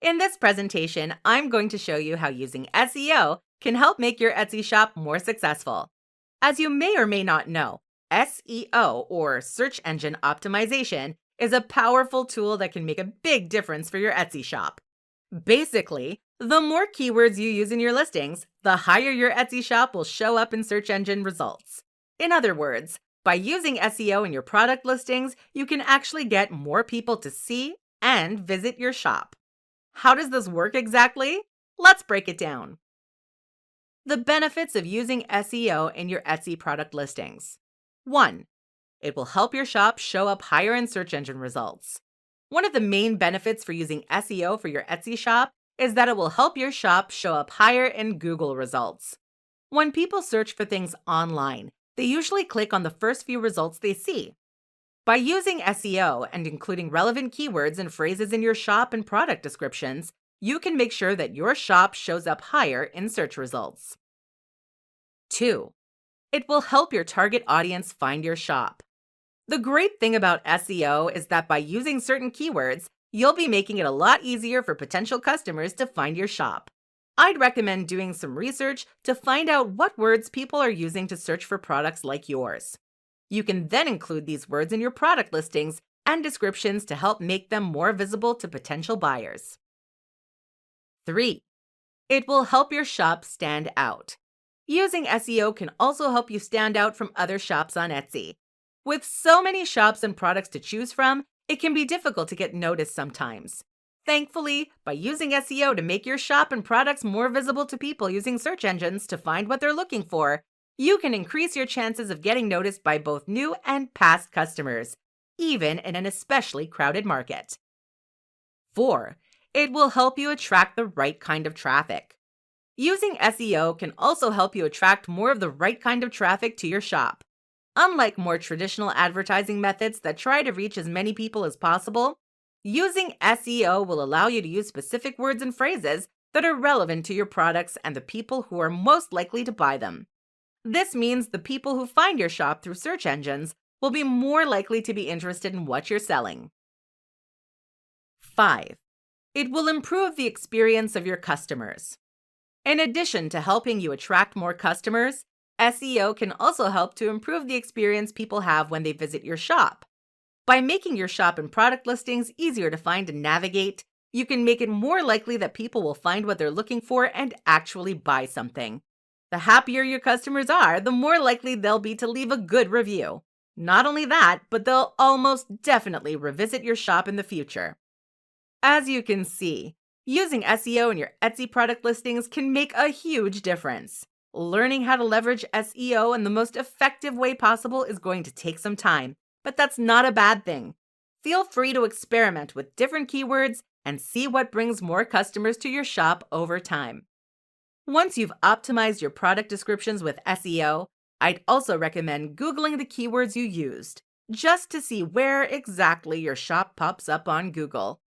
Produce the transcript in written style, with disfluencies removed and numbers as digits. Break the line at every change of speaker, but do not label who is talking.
In this presentation, I'm going to show you how using SEO can help make your Etsy shop more successful. As you may or may not know, SEO, or search engine optimization, is a powerful tool that can make a big difference for your Etsy shop. Basically, the more keywords you use in your listings, the higher your Etsy shop will show up in search engine results. In other words, by using SEO in your product listings, you can actually get more people to see and visit your shop. How does this work exactly? Let's break it down. The benefits of using SEO in your Etsy product listings. 1. It will help your shop show up higher in search engine results. One of the main benefits for using SEO for your Etsy shop is that it will help your shop show up higher in Google results. When people search for things online, they usually click on the first few results they see. By using SEO and including relevant keywords and phrases in your shop and product descriptions, you can make sure that your shop shows up higher in search results. 2. It will help your target audience find your shop. The great thing about SEO is that by using certain keywords, you'll be making it a lot easier for potential customers to find your shop. I'd recommend doing some research to find out what words people are using to search for products like yours. You can then include these words in your product listings and descriptions to help make them more visible to potential buyers. 3. It will help your shop stand out. Using SEO can also help you stand out from other shops on Etsy. With so many shops and products to choose from, it can be difficult to get noticed sometimes. Thankfully, by using SEO to make your shop and products more visible to people using search engines to find what they're looking for, you can increase your chances of getting noticed by both new and past customers, even in an especially crowded market. 4. It will help you attract the right kind of traffic. Using SEO can also help you attract more of the right kind of traffic to your shop. Unlike more traditional advertising methods that try to reach as many people as possible, using SEO will allow you to use specific words and phrases that are relevant to your products and the people who are most likely to buy them. This means the people who find your shop through search engines will be more likely to be interested in what you're selling. 5. It will improve the experience of your customers. In addition to helping you attract more customers, SEO can also help to improve the experience people have when they visit your shop. By making your shop and product listings easier to find and navigate, you can make it more likely that people will find what they're looking for and actually buy something. The happier your customers are, the more likely they'll be to leave a good review. Not only that, but they'll almost definitely revisit your shop in the future. As you can see, using SEO in your Etsy product listings can make a huge difference. Learning how to leverage SEO in the most effective way possible is going to take some time, but that's not a bad thing. Feel free to experiment with different keywords and see what brings more customers to your shop over time. Once you've optimized your product descriptions with SEO, I'd also recommend Googling the keywords you used, just to see where exactly your shop pops up on Google.